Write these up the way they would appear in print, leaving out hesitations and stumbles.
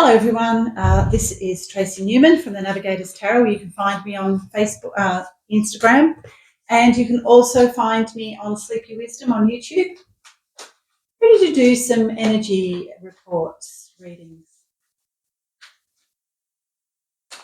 Hello everyone, this is Tracy Newman from the Navigator's Tarot. You can find me on Facebook, Instagram, and you can also find me on Sleepy Wisdom on YouTube. Ready to do some energy reports, readings. I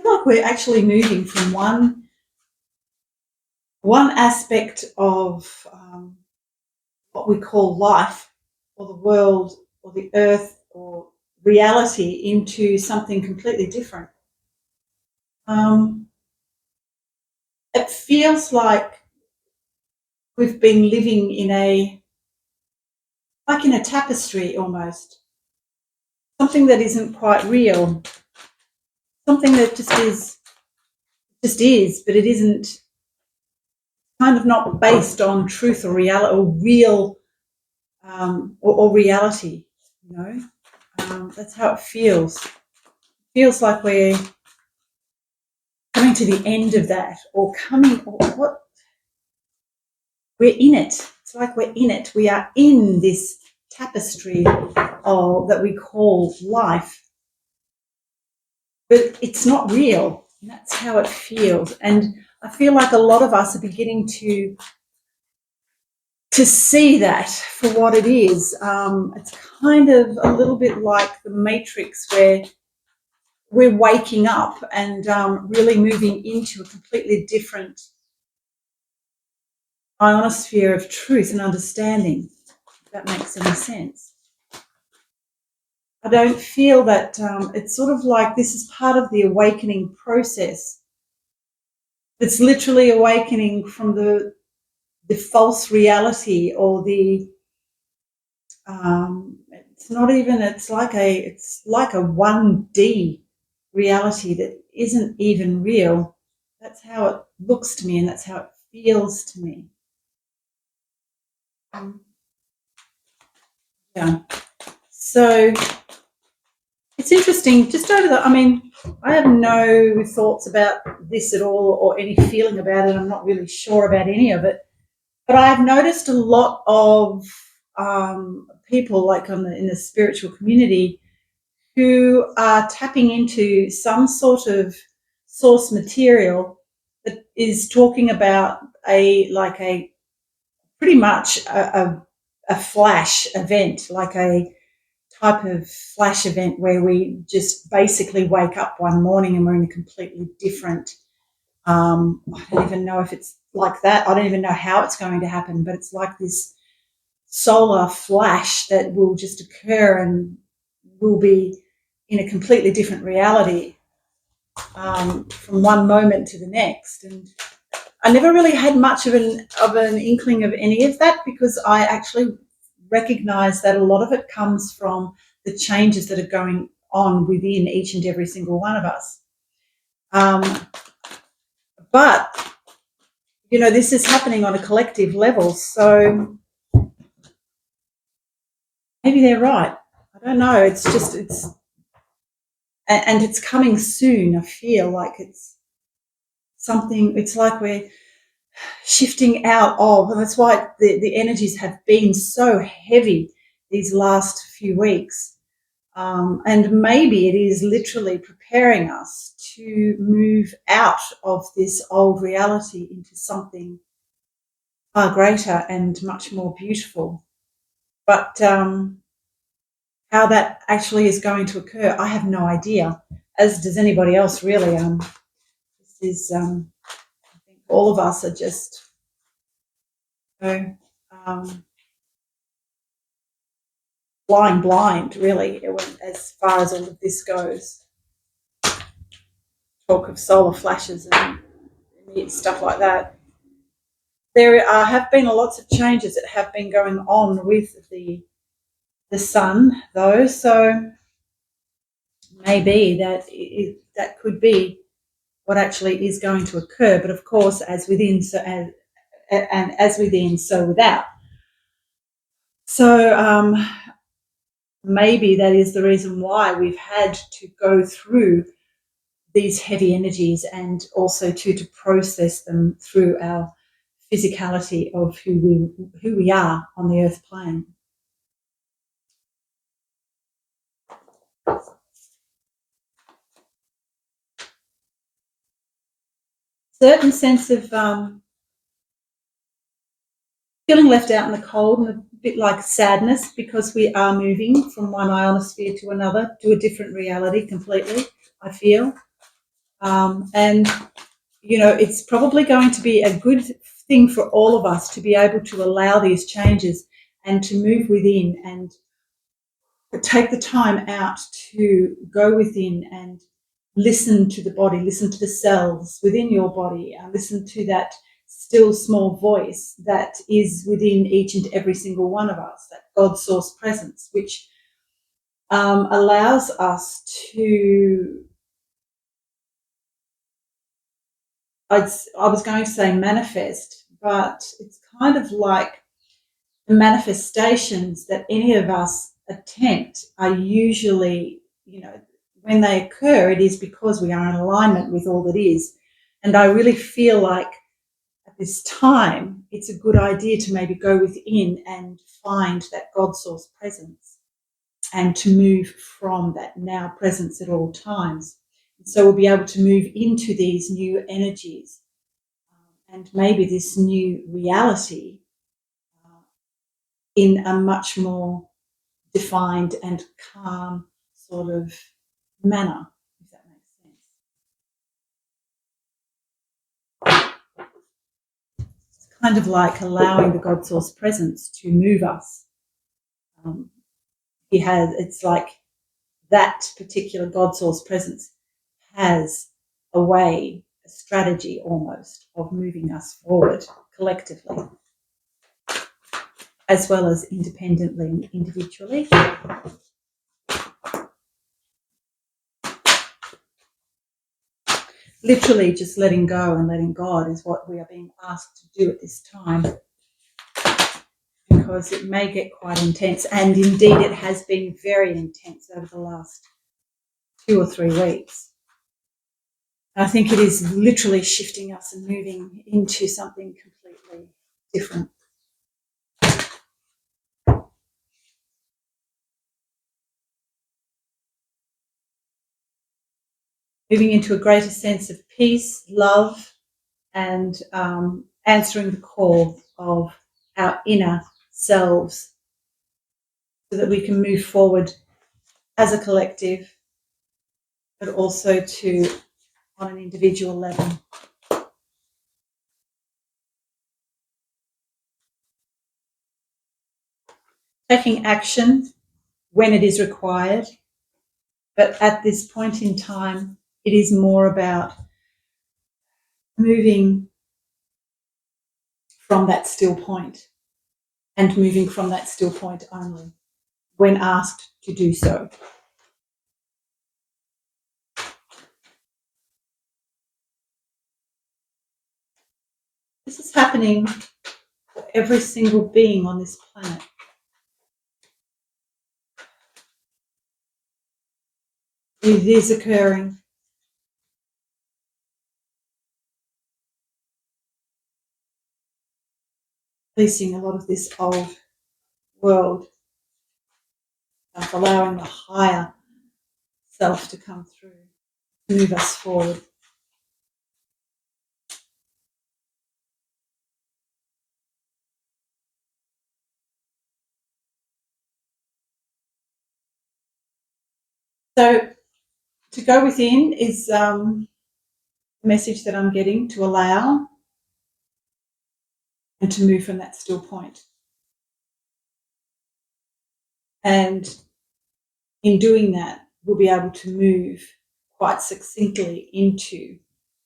feel like we're actually moving from one aspect of what we call life or the world or the earth or reality into something completely different. It feels like we've been living in a tapestry almost, something that isn't quite real, something that just is, but it isn't, kind of not based on truth or reality or real or reality, you know. That's how it feels. It feels like we're coming to the end of that, or what? We're in it. It's like we're in it. We are in this tapestry that we call life, but it's not real. And that's how it feels. And I feel like a lot of us are beginning to see that for what it is. It's kind of a little bit like the Matrix, where we're waking up and really moving into a completely different ionosphere of truth and understanding, if that makes any sense. I don't feel that it's sort of like this is part of the awakening process. It's literally awakening from the false reality, or the it's not even, it's like a 1D reality that isn't even real. That's how it looks to me, and that's how it feels to me. Yeah. So it's interesting. Just over the, I have no thoughts about this at all, or any feeling about it. I'm not really sure about any of it. But I've noticed a lot of people, like in the spiritual community, who are tapping into some sort of source material that is talking about pretty much a flash event, like a type of flash event where we just basically wake up one morning and we're in a completely different, I don't even know if it's like that. I don't even know how it's going to happen, but it's like this solar flash that will just occur, and we'll be in a completely different reality from one moment to the next. And I never really had much of an inkling of any of that, because I actually recognize that a lot of it comes from the changes that are going on within each and every single one of us. But, you know, this is happening on a collective level, so maybe they're right. I don't know. It's coming soon. I feel like it's something, it's like we're shifting out of, and that's why the energies have been so heavy these last few weeks. And maybe it is literally preparing us to move out of this old reality into something far greater and much more beautiful. But how that actually is going to occur, I have no idea, as does anybody else really. This is, I think all of us are just, flying blind, really, as far as all of this goes. Talk of solar flashes and stuff like that. There have been lots of changes that have been going on with the sun, though, so maybe that could be what actually is going to occur. But of course, as within, as within, so without. So maybe that is the reason why we've had to go through these heavy energies, and also to process them through our physicality of who we are on the earth plane. certain sense of feeling left out in the cold, and a bit like sadness, because we are moving from one ionosphere to another, to a different reality completely, I feel. And, you know, it's probably going to be a good thing for all of us to be able to allow these changes and to move within and take the time out to go within and listen to the body, listen to the cells within your body, listen to that still small voice that is within each and every single one of us, that God source presence, which allows us to, I was going to say manifest, but it's kind of like the manifestations that any of us attempt are usually, you know, when they occur, it is because we are in alignment with all that is. And I really feel like at this time, it's a good idea to maybe go within and find that God source presence and to move from that now presence at all times. And so we'll be able to move into these new energies and maybe this new reality in a much more defined and calm sort of manner, if that makes sense. It's kind of like allowing the God source presence to move us. It's like that particular God source presence has a way, a strategy almost, of moving us forward collectively, as well as independently and individually. Literally just letting go and letting God is what we are being asked to do at this time, because it may get quite intense, and indeed it has been very intense over the last 2 or 3 weeks. I think it is literally shifting us and moving into something completely different. Moving into a greater sense of peace, love, and answering the call of our inner selves so that we can move forward as a collective, but also on an individual level. Taking action when it is required, but at this point in time, it is more about moving from that still point and moving from that still point only when asked to do so. This is happening for every single being on this planet. It is occurring. Releasing a lot of this old world stuff, allowing the higher self to come through, move us forward. So to go within is the message that I'm getting, to allow and to move from that still point. And in doing that, we'll be able to move quite succinctly into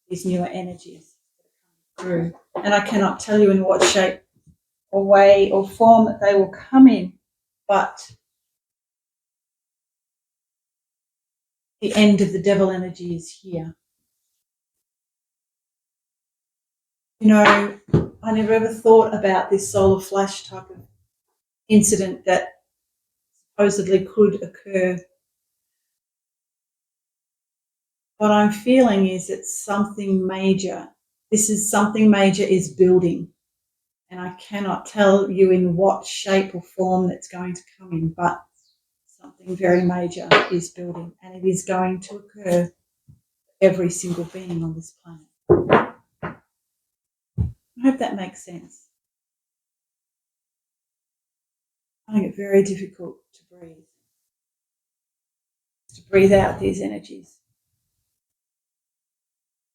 these newer energies that are coming through. And I cannot tell you in what shape or way or form that they will come in, but the end of the devil energy is here. You know, I never ever thought about this solar flash type of incident that supposedly could occur. What I'm feeling is it's something major. This is something major is building. And I cannot tell you in what shape or form that's going to come in, but something very major is building, and it is going to occur for every single being on this planet. I hope that makes sense. I find it very difficult to breathe out these energies.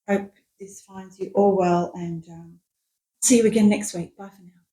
Hope this finds you all well, and see you again next week. Bye for now.